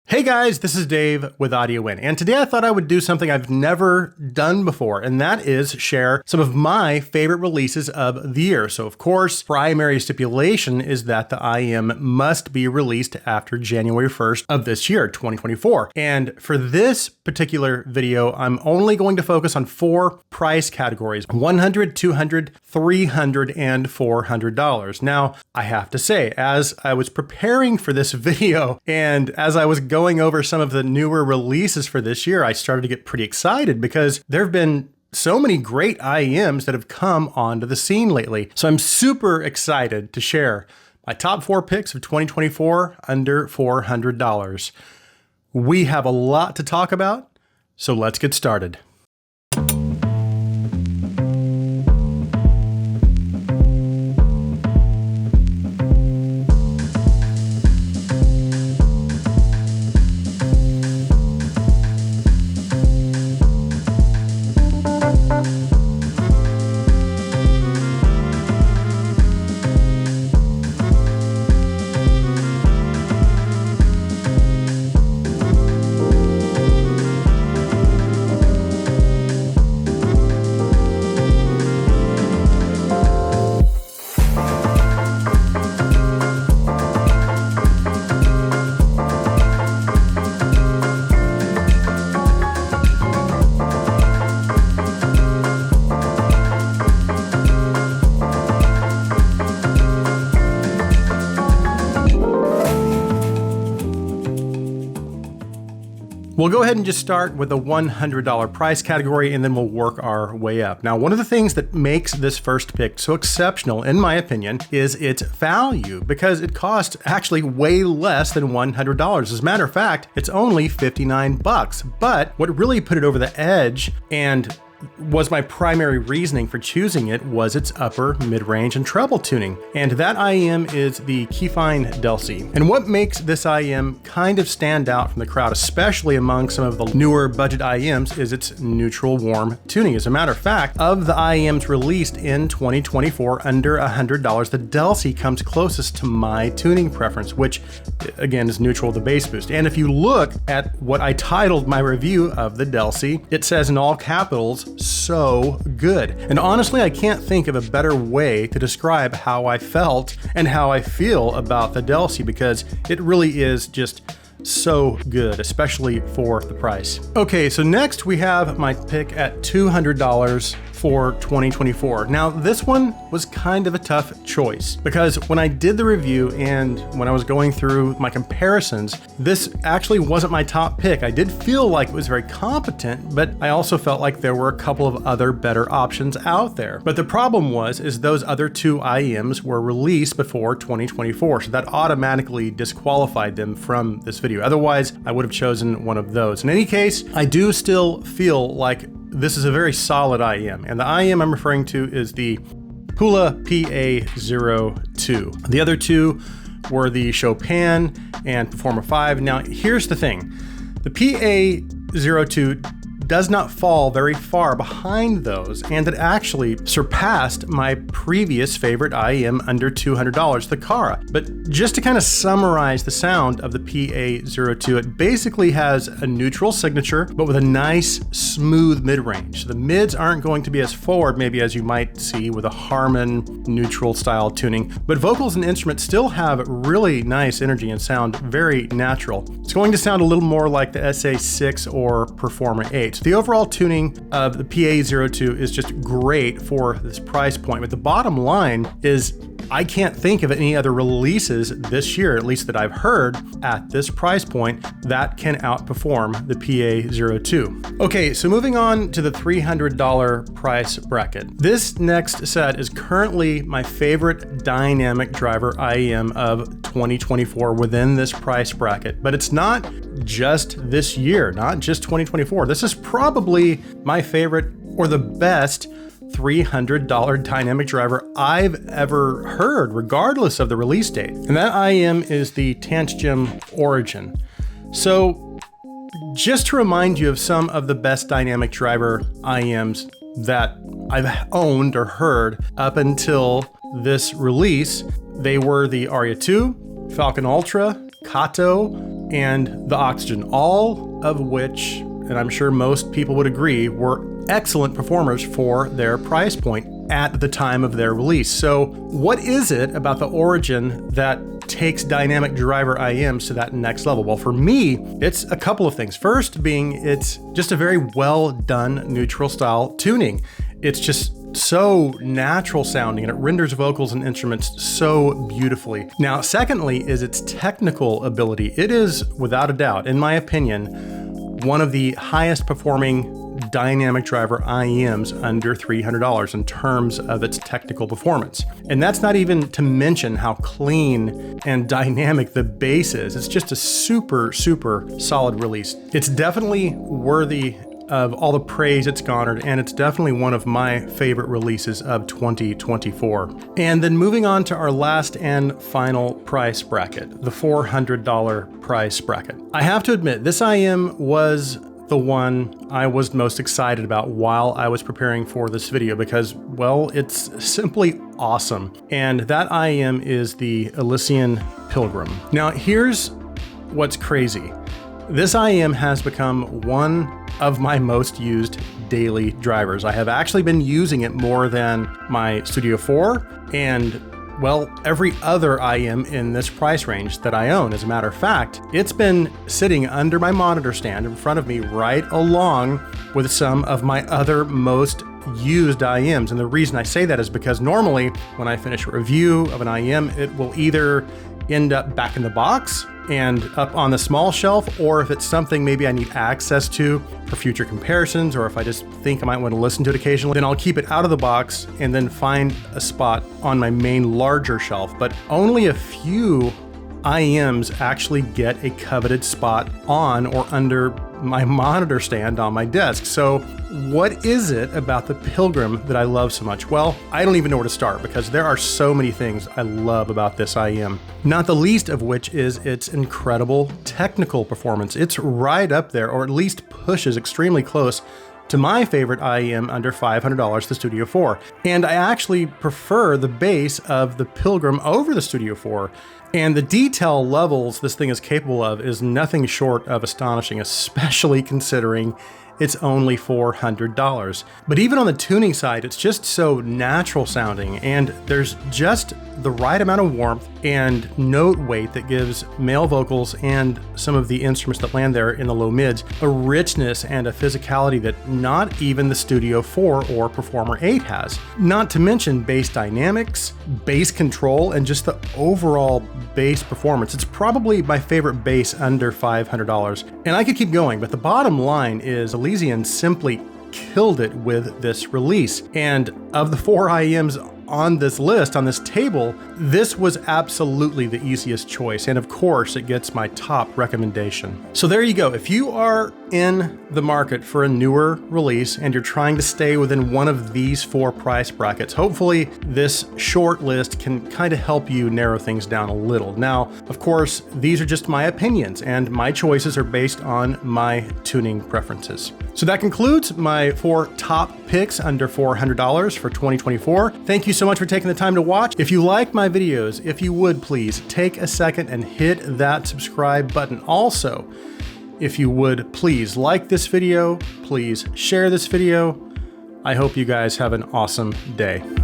Hey guys, this is Dave with AudioIn, and today I thought I would do something I've never done before, and that is share some of my favorite releases of the year. So of course, primary stipulation is that the IEM must be released after January 1st of this year, 2024. And for this particular video, I'm only going to focus on 4 price categories: $100, $200, $300, and $400. Now, I have to say, as I was preparing for this video, and as I was going over some of the newer releases for this year, I started to get pretty excited because there have been so many great IEMs that have come onto the scene lately. So I'm super excited to share my top 4 picks of 2024 under $400. We have a lot to talk about, so let's get started. We'll go ahead and just start with the $100 price category, and then we'll work our way up. Now, one of the things that makes this first pick so exceptional, in my opinion, is its value, because it costs actually way less than $100. As a matter of fact, it's only 59 bucks. But what really put it over the edge and was my primary reasoning for choosing it was its upper, mid-range, and treble tuning. And that IEM is the Keyfine Delsey. And what makes this IEM kind of stand out from the crowd, especially among some of the newer budget IEMs, is its neutral warm tuning. As a matter of fact, of the IEMs released in 2024 under $100, the Delsey comes closest to my tuning preference, which again is neutral with the bass boost. And if you look at what I titled my review of the Delsey, it says in all capitals, "So good." And honestly, I can't think of a better way to describe how I felt and how I feel about the Delsey, because it really is just so good, especially for the price. Okay, so next we have my pick at $200 for 2024. Now, this one was kind of a tough choice because when I did the review and when I was going through my comparisons, this actually wasn't my top pick. I did feel like it was very competent, but I also felt like there were a couple of other better options out there. But the problem is those other 2 IEMs were released before 2024, so that automatically disqualified them from this video. Otherwise, I would have chosen one of those. In any case, I do still feel like this is a very solid IEM, and the IEM I'm referring to is the Pula PA02. The other 2 were the Chopin and Performer 5. Now, here's the thing. The PA02 does not fall very far behind those, and it actually surpassed my previous favorite IEM under $200, the Kara. But just to kind of summarize the sound of the PA02, it basically has a neutral signature, but with a nice smooth mid-range. So the mids aren't going to be as forward maybe as you might see with a Harman neutral style tuning, but vocals and instruments still have really nice energy and sound very natural. It's going to sound a little more like the SA6 or Performer 8. So the overall tuning of the PA02 is just great for this price point, but the bottom line is I can't think of any other releases this year, at least that I've heard, at this price point that can outperform the PA02. Okay, so moving on to the $300 price bracket. This next set is currently my favorite dynamic driver IEM of 2024 within this price bracket, but it's not just this year, not just 2024. This is probably my favorite or the best $300 dynamic driver I've ever heard, regardless of the release date. And that IEM is the Tantgem Origin. So just to remind you of some of the best dynamic driver IEMs that I've owned or heard up until this release, they were the Aria 2, Falcon Ultra, Kato, and the Oxygen, all of which, and I'm sure most people would agree, were excellent performers for their price point at the time of their release. So what is it about the Origin that takes dynamic driver IEMs to that next level? Well, for me, it's a couple of things. First being, it's just a very well done neutral style tuning. It's just so natural sounding and it renders vocals and instruments so beautifully. Now, secondly is its technical ability. It is, without a doubt, in my opinion, one of the highest performing dynamic driver IEMs under $300 in terms of its technical performance. And that's not even to mention how clean and dynamic the bass is. It's just a super, super solid release. It's definitely worthy of all the praise it's garnered, and it's definitely one of my favorite releases of 2024. And then moving on to our last and final price bracket, the $400 price bracket. I have to admit, this IEM was the one I was most excited about while I was preparing for this video because, well, it's simply awesome. And that IEM is the Elysian Pilgrim. Now, here's what's crazy. This IEM has become one of my most used daily drivers. I have actually been using it more than my Studio 4 and, well, every other IEM in this price range that I own. As a matter of fact, it's been sitting under my monitor stand in front of me right along with some of my other most used IEMs. And the reason I say that is because normally when I finish a review of an IEM, it will either end up back in the box and up on the small shelf, or if it's something maybe I need access to for future comparisons, or if I just think I might want to listen to it occasionally, then I'll keep it out of the box and then find a spot on my main larger shelf. But only a few IEMs actually get a coveted spot on or under my monitor stand on my desk. So what is it about the Pilgrim that I love so much? Well, I don't even know where to start because there are so many things I love about this IEM, not the least of which is its incredible technical performance. It's right up there, or at least pushes extremely close to my favorite IEM under $500, the Studio 4. And I actually prefer the bass of the Pilgrim over the Studio 4. And the detail levels this thing is capable of is nothing short of astonishing, especially considering it's only $400. But even on the tuning side, it's just so natural sounding, and there's just the right amount of warmth and note weight that gives male vocals and some of the instruments that land there in the low mids a richness and a physicality that not even the Studio 4 or Performer 8 has. Not to mention bass dynamics, bass control, and just the overall bass performance. It's probably my favorite bass under $500. And I could keep going, but the bottom line is Elysian simply killed it with this release. And of the 4 IEMs on this list, on this table, this was absolutely the easiest choice. And of course, it gets my top recommendation. So there you go. If you are in the market for a newer release and you're trying to stay within one of these 4 price brackets, hopefully this short list can kind of help you narrow things down a little. Now, of course, these are just my opinions and my choices are based on my tuning preferences. So that concludes my 4 top picks under $400 for 2024. Thank you so much for taking the time to watch. If you like my videos, if you would please take a second and hit that subscribe button. Also, if you would please like this video, please share this video. I hope you guys have an awesome day.